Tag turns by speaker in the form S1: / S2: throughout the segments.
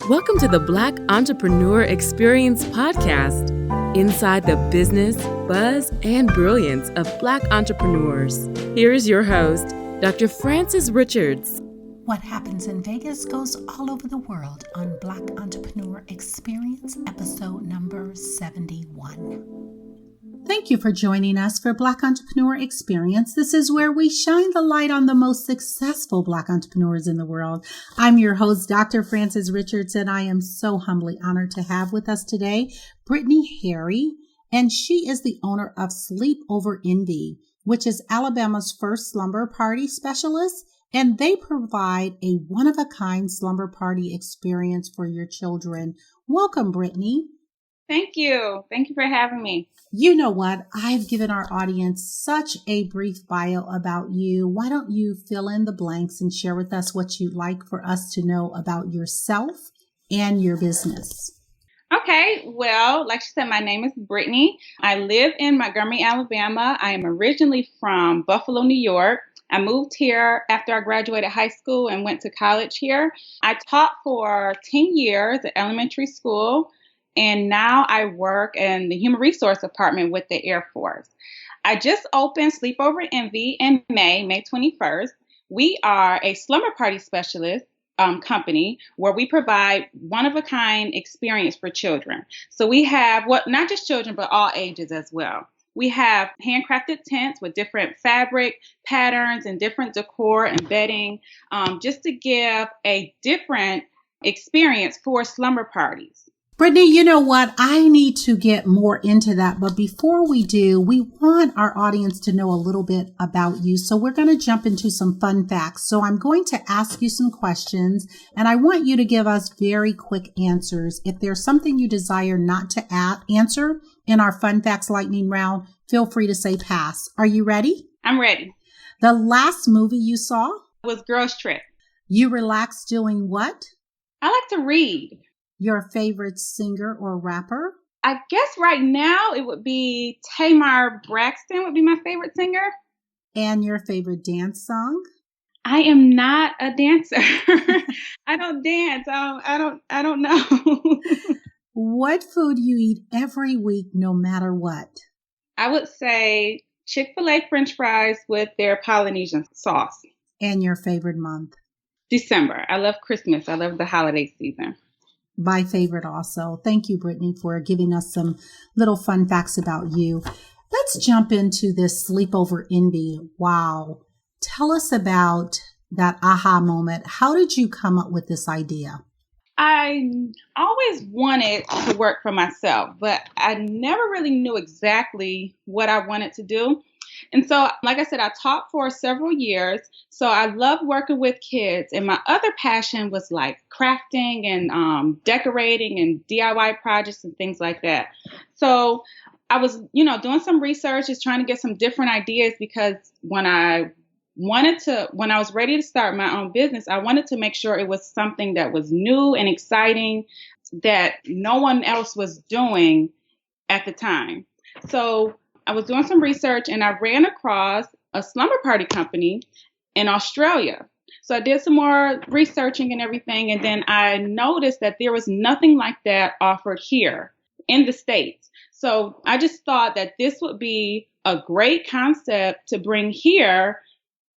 S1: Welcome to the Black Entrepreneur Experience podcast, inside the business, buzz, and brilliance of Black entrepreneurs. Here is your host, Dr. Frances Richards.
S2: What happens in Vegas goes all over the world on Black Entrepreneur Experience, episode number 71. Thank you for joining us for Black Entrepreneur Experience. This is where we shine the light on the most successful Black entrepreneurs in the world. I'm your host, Dr. Frances Richards, and I am so humbly honored to have with us today Brittany Harry, and she is the owner of Sleepover Envy, which is Alabama's first slumber party specialist, and they provide a one-of-a-kind slumber party experience for your children. Welcome, Brittany.
S3: Thank you. Thank you for having me.
S2: You know what? I've given our audience such a brief bio about you. Why don't you fill in the blanks and share with us what you'd like for us to know about yourself and your business?
S3: Okay. Well, like you said, my name is Brittany. I live in Montgomery, Alabama. I am originally from Buffalo, New York. I moved here after I graduated high school and went to college here. I taught for 10 years at elementary school. And now I work in the Human Resource Department with the Air Force. I just opened Sleepover Envy in May 21st. We are a slumber party specialist company where we provide one-of-a-kind experience for children. So we have, not just children, but all ages as well. We have handcrafted tents with different fabric patterns and different decor and bedding, just to give a different experience for slumber parties.
S2: Brittany, you know what? I need to get more into that. But before we do, we want our audience to know a little bit about you. So we're going to jump into some fun facts. So I'm going to ask you some questions, and I want you to give us very quick answers. If there's something you desire not to answer in our fun facts lightning round, feel free to say pass. Are you ready?
S3: I'm ready.
S2: The last movie you saw
S3: was Girls Trip.
S2: You relaxed doing what?
S3: I like to read.
S2: Your favorite singer or rapper?
S3: I guess right now it would be Tamar Braxton would be my favorite singer.
S2: And your favorite dance song?
S3: I am not a dancer. I don't dance. I don't know.
S2: What food you eat every week, no matter what?
S3: I would say Chick-fil-A French fries with their Polynesian sauce.
S2: And your favorite month?
S3: December. I love Christmas. I love the holiday season.
S2: My favorite also. Thank you, Brittany, for giving us some little fun facts about you. Let's jump into this Sleepover Envy. Wow. Tell us about that aha moment. How did you come up with this idea?
S3: I always wanted to work for myself, but I never really knew exactly what I wanted to do. And so, like I said, I taught for several years. So I love working with kids. And my other passion was like crafting and decorating and DIY projects and things like that. So I was, doing some research, just trying to get some different ideas, because when I was ready to start my own business, I wanted to make sure it was something that was new and exciting that no one else was doing at the time. So I was doing some research and I ran across a slumber party company in Australia. So I did some more researching and everything. And then I noticed that there was nothing like that offered here in the States. So I just thought that this would be a great concept to bring here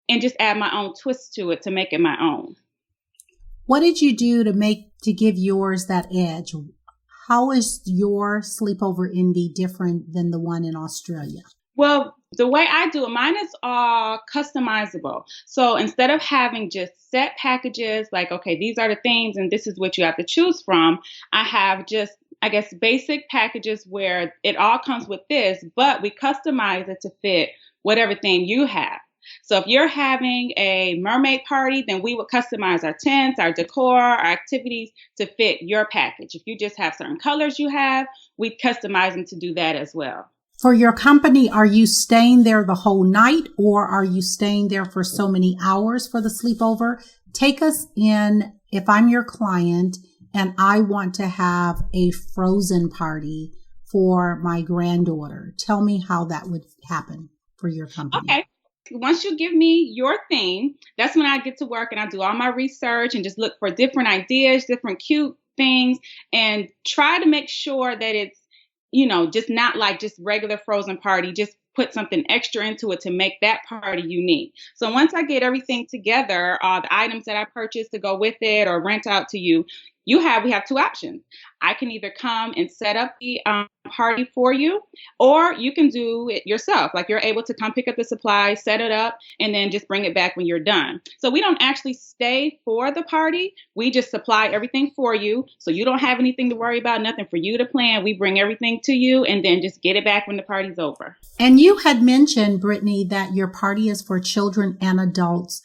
S3: and just add my own twist to it to make it my own.
S2: What did you do to give yours that edge? How is your Sleepover Envy different than the one in Australia?
S3: Well, the way I do it, mine is all customizable. So instead of having just set packages, like, okay, these are the themes and this is what you have to choose from, I have just, I guess, basic packages where it all comes with this, but we customize it to fit whatever theme you have. So if you're having a mermaid party, then we would customize our tents, our decor, our activities to fit your package. If you just have certain colors you have, we customize them to do that as well.
S2: For your company, are you staying there the whole night, or are you staying there for so many hours for the sleepover? Take us in, if I'm your client and I want to have a frozen party for my granddaughter. Tell me how that would happen for your company.
S3: Okay. Once you give me your theme, that's when I get to work and I do all my research and just look for different ideas, different cute things, and try to make sure that it's, just not like just regular frozen party, just put something extra into it to make that party unique. So once I get everything together, all the items that I purchased to go with it or rent out to you, we have two options. I can either come and set up the party for you, or you can do it yourself. Like, you're able to come pick up the supplies, set it up, and then just bring it back when you're done. So we don't actually stay for the party. We just supply everything for you. So you don't have anything to worry about, nothing for you to plan. We bring everything to you and then just get it back when the party's over.
S2: And you had mentioned, Brittany, that your party is for children and adults.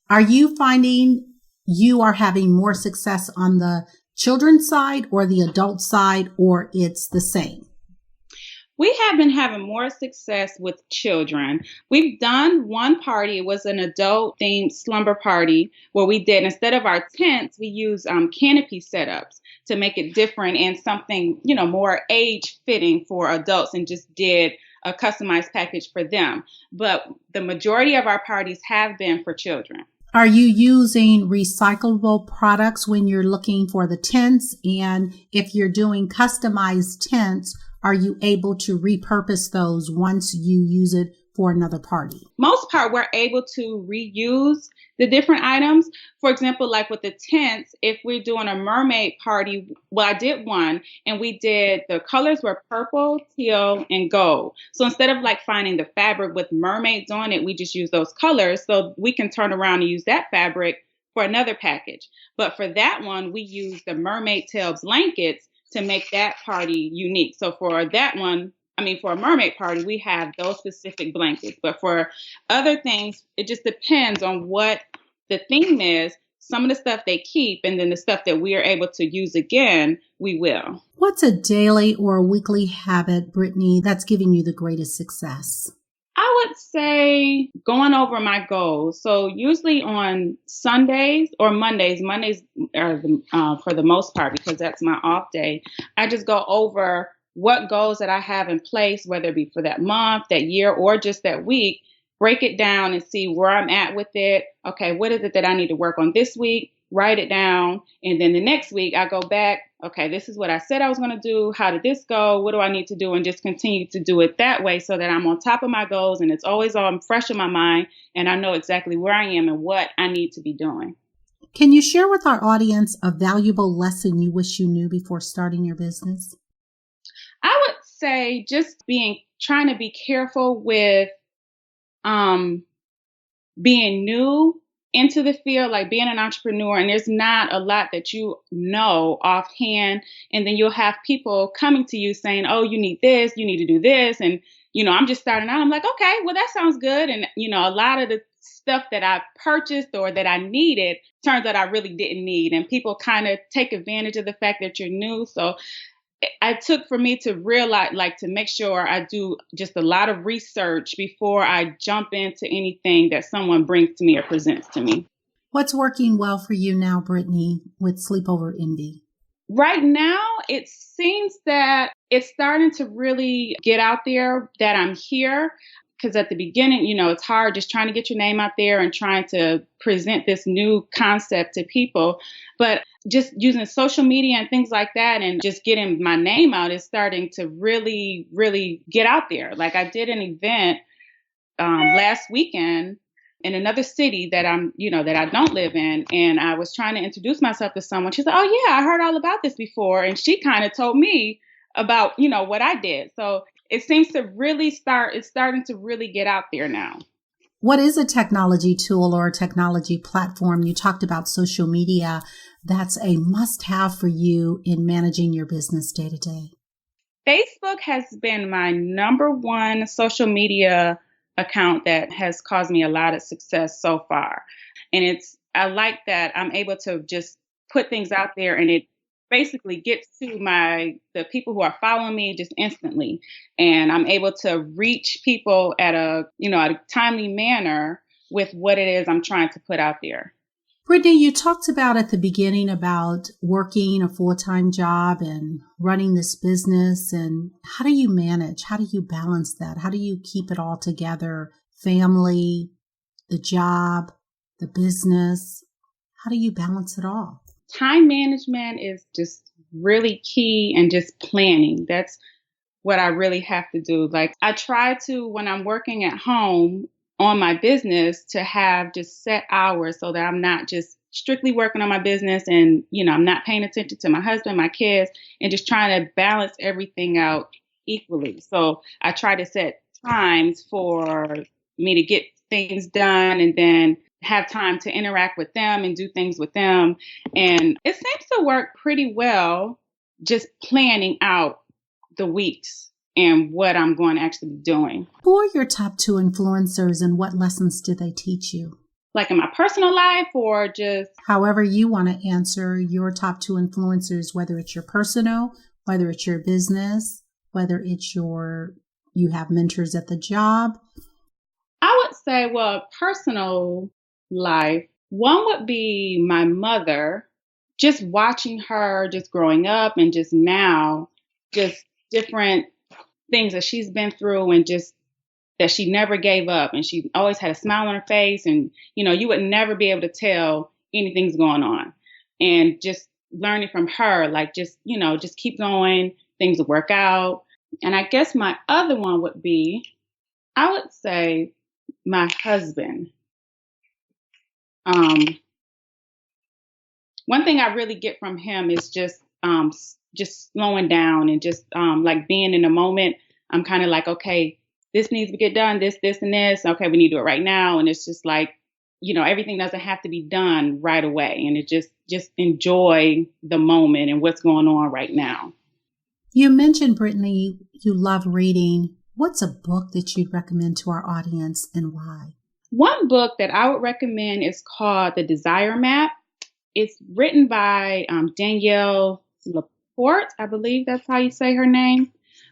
S2: Are you finding you are having more success on the children's side or the adult side, or it's the same?
S3: We have been having more success with children. We've done one party. It was an adult themed slumber party where we did, instead of our tents, we used canopy setups to make it different and something, more age fitting for adults, and just did a customized package for them. But the majority of our parties have been for children.
S2: Are you using recyclable products when you're looking for the tents? And if you're doing customized tents, are you able to repurpose those once you use it for another party?
S3: Most part, we're able to reuse the different items. For example, like with the tents, if we're doing a mermaid party, I did one, and the colors were purple, teal, and gold. So instead of like finding the fabric with mermaids on it, we just use those colors, so we can turn around and use that fabric for another package. But for that one, we used the mermaid tail blankets to make that party unique. So for that one, for a mermaid party, we have those specific blankets. But for other things, it just depends on what the theme is. Some of the stuff they keep, and then the stuff that we are able to use again, we will.
S2: What's a daily or a weekly habit, Brittany, that's giving you the greatest success?
S3: I would say going over my goals. So usually on Sundays or Mondays are for the most part, because that's my off day, I just go over what goals that I have in place, whether it be for that month, that year, or just that week, break it down and see where I'm at with it. Okay, what is it that I need to work on this week? Write it down. And then the next week I go back. Okay, this is what I said I was going to do. How did this go? What do I need to do? And just continue to do it that way, so that I'm on top of my goals and it's always all fresh in my mind, and I know exactly where I am and what I need to be doing.
S2: Can you share with our audience a valuable lesson you wish you knew before starting your business?
S3: I would say just trying to be careful with being new into the field, like being an entrepreneur, and there's not a lot that you know offhand, and then you'll have people coming to you saying, oh, you need this, you need to do this, and I'm just starting out. I'm like, okay, well, that sounds good. And a lot of the stuff that I purchased or that I needed turns out I really didn't need, and people kind of take advantage of the fact that you're new. So I took for me to realize, to make sure I do just a lot of research before I jump into anything that someone brings to me or presents to me.
S2: What's working well for you now, Brittany, with Sleepover Envy?
S3: Right now, it seems that it's starting to really get out there that I'm here. Because at the beginning, it's hard just trying to get your name out there and trying to present this new concept to people. But just using social media and things like that, and just getting my name out, is starting to really, really get out there. Like, I did an event last weekend in another city that that I don't live in. And I was trying to introduce myself to someone. She said, oh, yeah, I heard all about this before. And she kind of told me about, what I did. So it seems to really it's starting to really get out there now.
S2: What is a technology tool or a technology platform? You talked about social media. That's a must-have for you in managing your business day to day.
S3: Facebook has been my number one social media account that has caused me a lot of success so far. And I like that I'm able to just put things out there, and it basically gets to the people who are following me just instantly. And I'm able to reach people at a timely manner with what it is I'm trying to put out there.
S2: Brittany, you talked about at the beginning about working a full-time job and running this business. And how do you manage? How do you balance that? How do you keep it all together? Family, the job, the business. How do you balance it all?
S3: time management is just really key, and just planning. That's what I really have to do. Like, I try to, when I'm working at home on my business, to have just set hours so that I'm not just strictly working on my business and, I'm not paying attention to my husband, my kids, and just trying to balance everything out equally. So I try to set times for me to get things done, and then have time to interact with them and do things with them. And it seems to work pretty well, just planning out the weeks and what I'm going to actually be doing.
S2: Who are your top 2 influencers and what lessons did they teach you?
S3: Like in my personal life, or just...
S2: However you want to answer, your top 2 influencers, whether it's your personal, whether it's your business, whether it's you have mentors at the job.
S3: I would say, well, personal life, one would be my mother. Just watching her, just growing up, and just now, just different things that she's been through, and just that she never gave up, and she always had a smile on her face, and you would never be able to tell anything's going on. And just learning from her, like, just keep going, things will work out. And I guess my other one would be, I would say, my husband. One thing I really get from him is just slowing down, and just like being in the moment. I'm kind of like, okay, this needs to get done, this, and this. Okay, we need to do it right now. And it's just like, everything doesn't have to be done right away. And it just enjoy the moment and what's going on right now.
S2: You mentioned, Brittany, you love reading. What's a book that you'd recommend to our audience, and why?
S3: One book that I would recommend is called The Desire Map. It's written by Danielle Laporte. I believe that's how you say her name.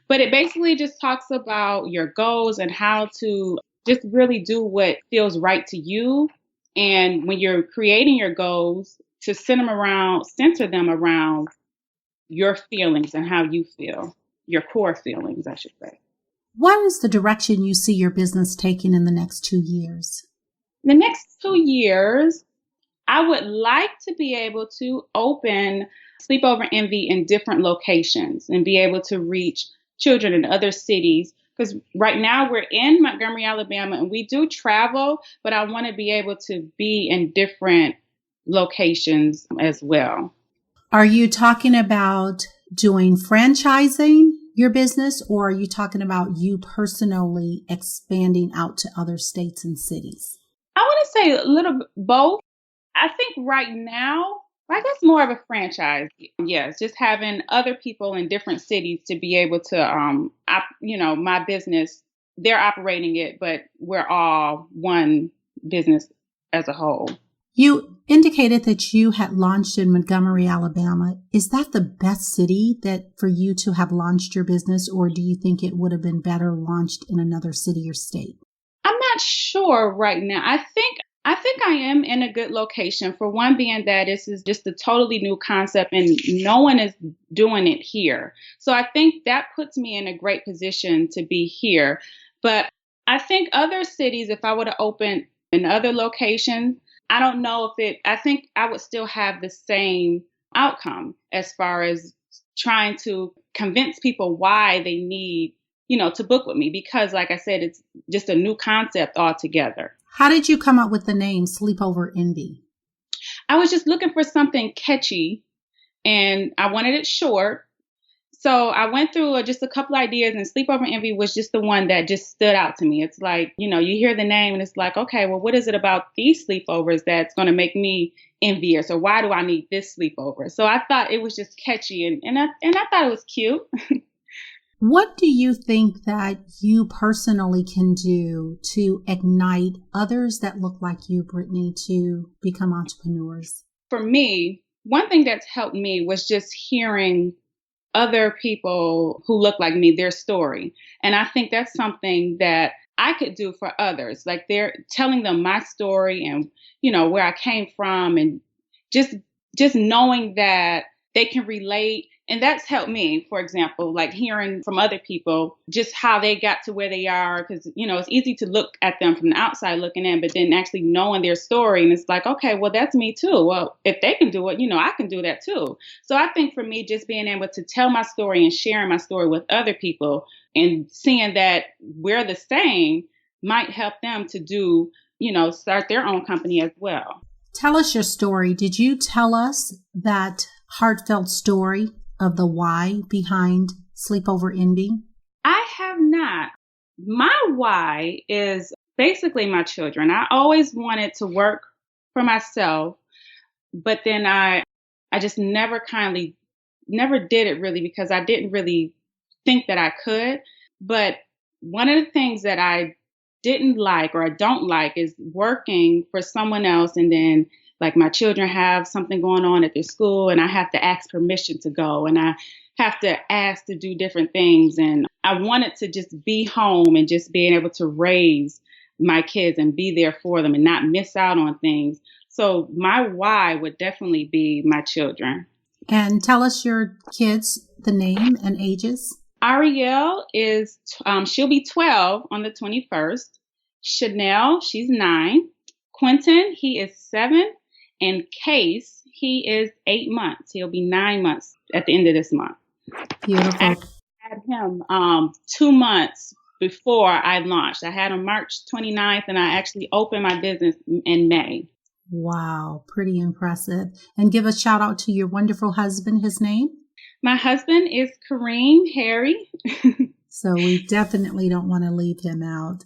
S3: But it basically just talks about your goals and how to just really do what feels right to you. And when you're creating your goals, to center them around your feelings and how you feel, your core feelings, I should say.
S2: What is the direction you see your business taking in the next 2 years?
S3: The next 2 years, I would like to be able to open Sleepover Envy in different locations and be able to reach children in other cities. Because right now we're in Montgomery, Alabama, and we do travel, but I want to be able to be in different locations as well.
S2: Are you talking about doing franchising your business, or are you talking about you personally expanding out to other states and cities?
S3: I want to say a little bit both. I think right now, I guess more of a franchise. Yes, just having other people in different cities to be able to, my business, they're operating it, but we're all one business as a whole.
S2: You indicated that you had launched in Montgomery, Alabama. Is that the best city for you to have launched your business, or do you think it would have been better launched in another city or state?
S3: I'm not sure right now. I think I am in a good location, for one being that this is just a totally new concept and no one is doing it here. So I think that puts me in a great position to be here. But I think other cities, if I were to open in other locations, I don't know I think I would still have the same outcome as far as trying to convince people why they need, to book with me. Because like I said, it's just a new concept altogether.
S2: How did you come up with the name Sleepover Envy?
S3: I was just looking for something catchy, and I wanted it short. So I went through just a couple ideas, and Sleepover Envy was just the one that just stood out to me. It's like, you hear the name and it's like, okay, well, what is it about these sleepovers that's going to make me envious? Or why do I need this sleepover? So I thought it was just catchy, and I thought it was cute.
S2: What do you think that you personally can do to ignite others that look like you, Brittany, to become entrepreneurs?
S3: For me, one thing that's helped me was just hearing other people who look like me, their story. And I think that's something that I could do for others. Like, they're telling them my story and, where I came from, and just knowing that they can relate And that's helped me, for example, like hearing from other people just how they got to where they are. Because, it's easy to look at them from the outside looking in, but then actually knowing their story. And it's like, okay, well, that's me too. Well, if they can do it, I can do that too. So I think for me, just being able to tell my story and sharing my story with other people and seeing that we're the same might help them to do, start their own company as well.
S2: Tell us your story. Did you tell us that heartfelt story of the why behind Sleepover Envy?
S3: I have not. My why is basically my children. I always wanted to work for myself, but then I just never did it really because I didn't really think that I could. But one of the things that I didn't like or I don't like is working for someone else and then like my children have something going on at their school and I have to ask permission to go and I have to ask to do different things. And I wanted to just be home and just being able to raise my kids and be there for them and not miss out on things. So my why would definitely be my children.
S2: And tell us your kids, the name and ages.
S3: Ariel is, she'll be 12 on the 21st. Chanel, she's 9. Quentin, he is 7. And Case, he is 8 months. He'll be 9 months at the end of this month.
S2: Beautiful.
S3: I had him 2 months before I launched. I had him March 29th, and I actually opened my business in May.
S2: Wow, pretty impressive. And give a shout out to your wonderful husband, his name?
S3: My husband is Brittany Harry.
S2: So we definitely don't want to leave him out.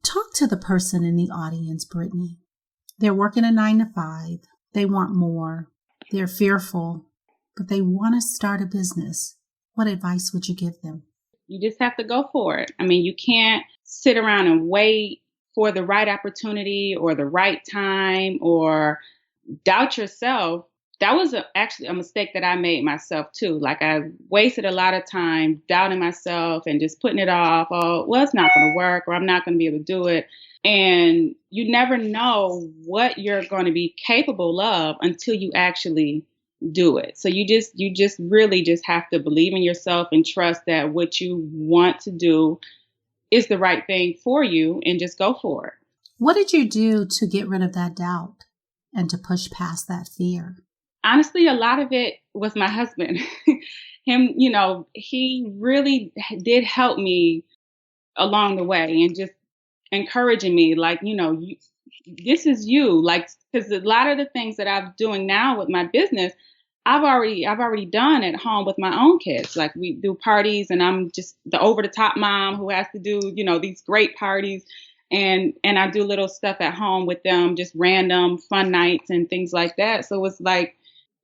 S2: Talk to the person in the audience, Brittany. They're working a 9-to-5. They want more. They're fearful, but they want to start a business. What advice would you give them?
S3: You just have to go for it. I mean, you can't sit around and wait for the right opportunity or the right time or doubt yourself. That was actually a mistake that I made myself too. Like I wasted a lot of time doubting myself and just putting it off. Oh, well, it's not going to work or I'm not going to be able to do it. And you never know what you're going to be capable of until you actually do it. So you just really just have to believe in yourself and trust that what you want to do is the right thing for you and just go for it.
S2: What did you do to get rid of that doubt and to push past that fear?
S3: Honestly, a lot of it was my husband. Him, he really did help me along the way and just encouraging me, like, this is you. Like, because a lot of the things that I'm doing now with my business, I've already done at home with my own kids. Like we do parties and I'm just the over the top mom who has to do, these great parties. And I do little stuff at home with them, just random fun nights and things like that. So it's like,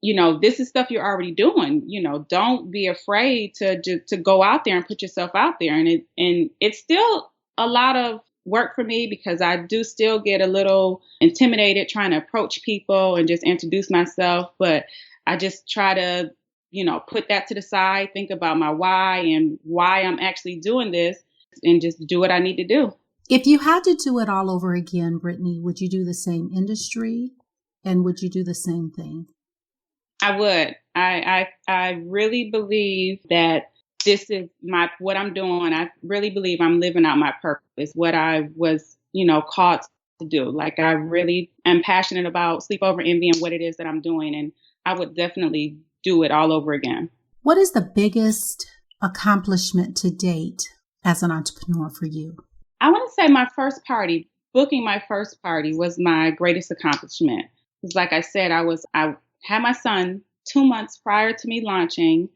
S3: this is stuff you're already doing. Don't be afraid to go out there and put yourself out there. And it's still a lot of work for me because I do still get a little intimidated trying to approach people and just introduce myself. But I just try to, put that to the side, think about my why and why I'm actually doing this and just do what I need to do.
S2: If you had to do it all over again, Brittany, would you do the same industry and would you do the same thing?
S3: I would. I really believe that this is what I'm doing. I really believe I'm living out my purpose, what I was, called to do. Like I really am passionate about Sleepover Envy and what it is that I'm doing. And I would definitely do it all over again.
S2: What is the biggest accomplishment to date as an entrepreneur for you?
S3: I want to say my first party, booking my first party was my greatest accomplishment. Because like I said, I had my son 2 months prior to me launching.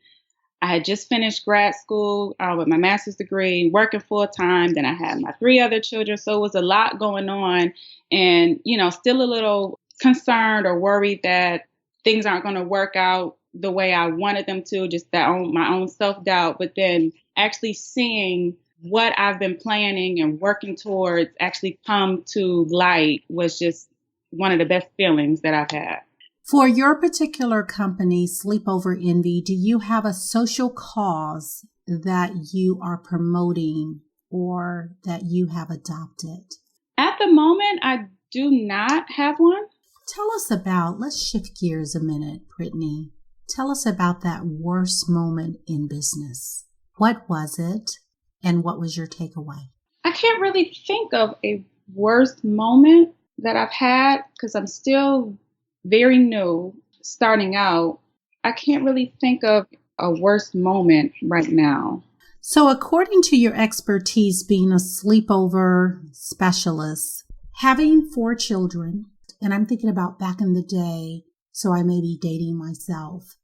S3: I had just finished grad school with my master's degree, working full time. Then I had my 3 other children. So it was a lot going on and, still a little concerned or worried that things aren't going to work out the way I wanted them to, just my own self-doubt. But then actually seeing what I've been planning and working towards actually come to light was just one of the best feelings that I've had.
S2: For your particular company, Sleepover Envy, do you have a social cause that you are promoting or that you have adopted?
S3: At the moment, I do not have one.
S2: Tell us let's shift gears a minute, Brittany. Tell us about that worst moment in business. What was it, and what was your takeaway?
S3: I can't really think of a worst moment that I've had because I'm still very new starting out. I can't really think of a worst moment right now.
S2: So according to your expertise being a sleepover specialist, having 4 children, and I'm thinking about back in the day, so I may be dating myself,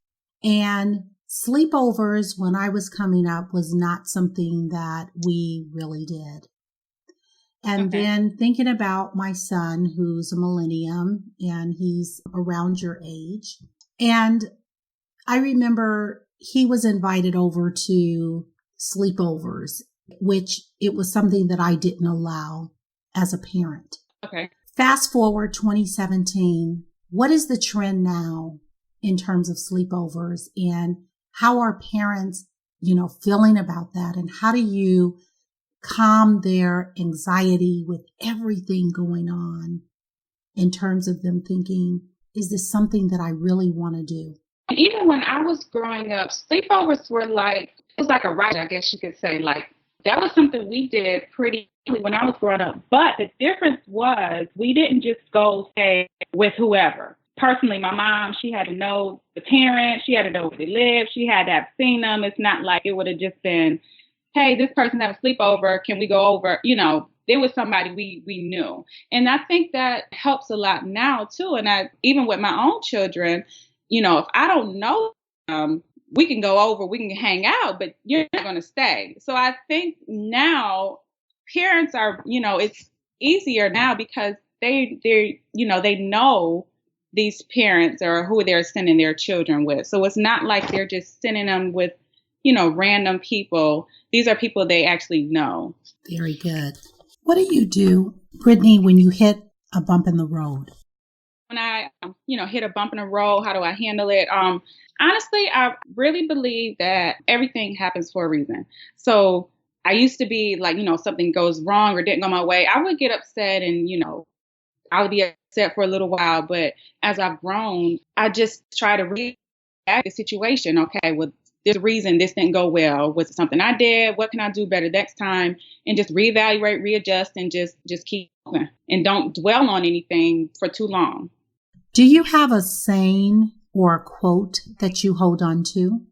S2: and sleepovers when I was coming up was not something that we really did. And then thinking about my son, who's a millennium, and he's around your age. And I remember he was invited over to sleepovers, which it was something that I didn't allow as a parent.
S3: Okay.
S2: Fast forward 2017, what is the trend now in terms of sleepovers, and how are parents, feeling about that? And how do you calm their anxiety with everything going on in terms of them thinking, is this something that I really want to do?
S3: Even when I was growing up, sleepovers were it was like a right, I guess you could say. That was something we did pretty when I was growing up. But the difference was we didn't just go stay with whoever. Personally, my mom, she had to know the parents. She had to know where they lived. She had to have seen them. It's not like it would have just been, hey, this person had a sleepover. Can we go over? There was somebody we knew. And I think that helps a lot now, too. And even with my own children, if I don't know we can go over, we can hang out, but you're not going to stay. So I think now parents are, it's easier now because they know these parents or who they're sending their children with. So it's not like they're just sending them with, random people. These are people they actually know.
S2: Very good. What do you do, Brittany, when you hit a bump in the road?
S3: When I, hit a bump in the road, how do I handle it? Honestly, I really believe that everything happens for a reason. So I used to be something goes wrong or didn't go my way, I would get upset and, I would be upset for a little while. But as I've grown, I just try to react the situation. Okay, well, there's a reason this didn't go well. Was it something I did? What can I do better next time? And just reevaluate, readjust, and just keep moving. And don't dwell on anything for too long.
S2: Do you have a saying or a quote that you hold on to?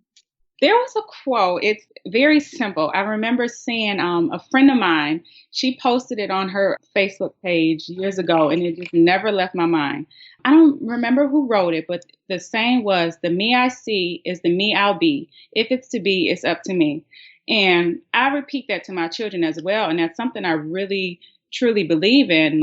S3: There was a quote. It's very simple. I remember seeing a friend of mine, she posted it on her Facebook page years ago, and it just never left my mind. I don't remember who wrote it, but the saying was, the me I see is the me I'll be. If it's to be, it's up to me. And I repeat that to my children as well. And that's something I really, truly believe in.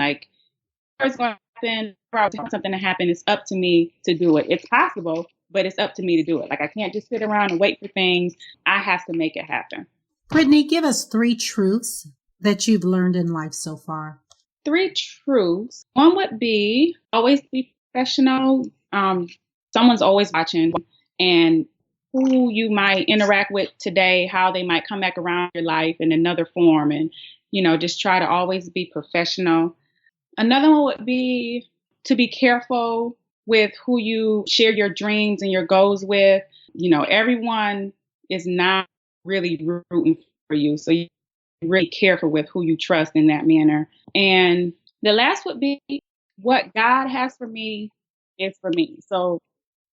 S3: It's going to happen, something to happen, it's up to me to do it. It's possible, but it's up to me to do it. I can't just sit around and wait for things. I have to make it happen.
S2: Brittany, give us 3 truths that you've learned in life so far.
S3: 3 truths. One would be always be professional. Someone's always watching, and who you might interact with today, how they might come back around your life in another form, and, just try to always be professional. Another one would be to be careful with who you share your dreams and your goals with. Everyone is not really rooting for you. So you're really careful with who you trust in that manner. And the last would be what God has for me is for me. So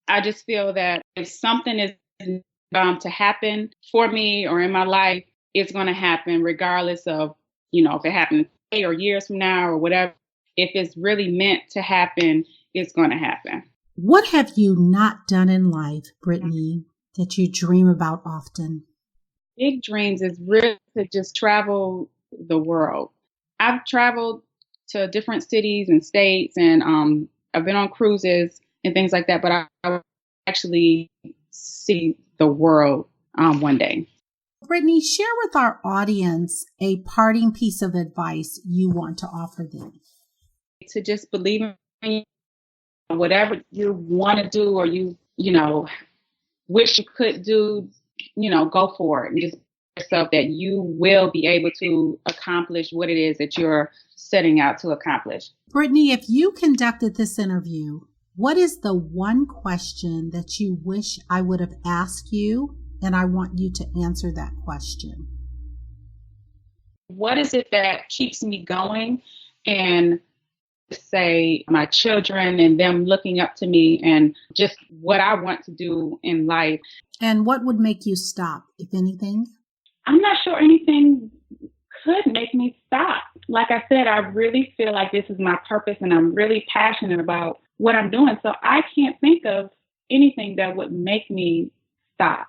S3: I just feel that if something is bound to happen for me or in my life, it's going to happen regardless of, if it happens today or years from now or whatever. If it's really meant to happen, it's going to happen.
S2: What have you not done in life, Brittany, that you dream about often?
S3: Big dreams is really to just travel the world. I've traveled to different cities and states, and I've been on cruises and things like that, but I would actually see the world one day.
S2: Brittany, share with our audience a parting piece of advice you want to offer them.
S3: To just believe in whatever you want to do or you wish you could do, go for it and just yourself that you will be able to accomplish what it is that you're setting out to accomplish.
S2: Brittany, if you conducted this interview What is the one question that you wish I would have asked you, and I want you to answer that question?
S3: What is it that keeps me going? And say my children and them looking up to me and just what I want to do in life.
S2: And what would make you stop, if anything?
S3: I'm not sure anything could make me stop. Like I said, I really feel like this is my purpose and I'm really passionate about what I'm doing. So I can't think of anything that would make me stop.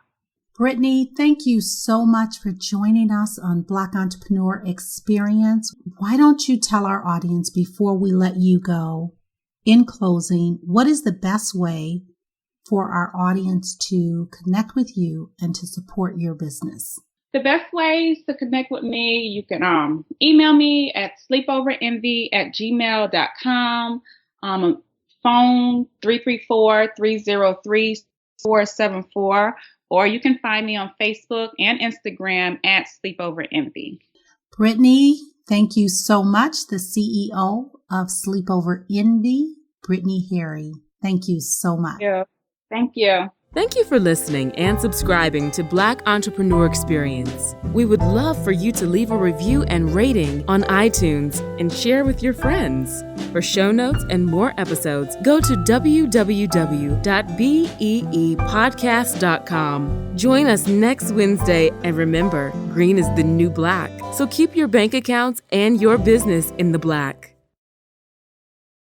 S2: Brittany, thank you so much for joining us on Black Entrepreneur Experience. Why don't you tell our audience before we let you go, in closing, what is the best way for our audience to connect with you and to support your business?
S3: The best ways to connect with me, you can email me at sleepoverenvy@gmail.com, phone 334-303-474, or you can find me on Facebook and Instagram at Sleepover Envy.
S2: Brittany, thank you so much. The CEO of Sleepover Envy, Brittany Harry. Thank you so much.
S3: Yeah. Thank you.
S1: Thank you for listening and subscribing to Black Entrepreneur Experience. We would love for you to leave a review and rating on iTunes and share with your friends. For show notes and more episodes, go to www.beepodcast.com. Join us next Wednesday, and remember, green is the new black. So keep your bank accounts and your business in the black.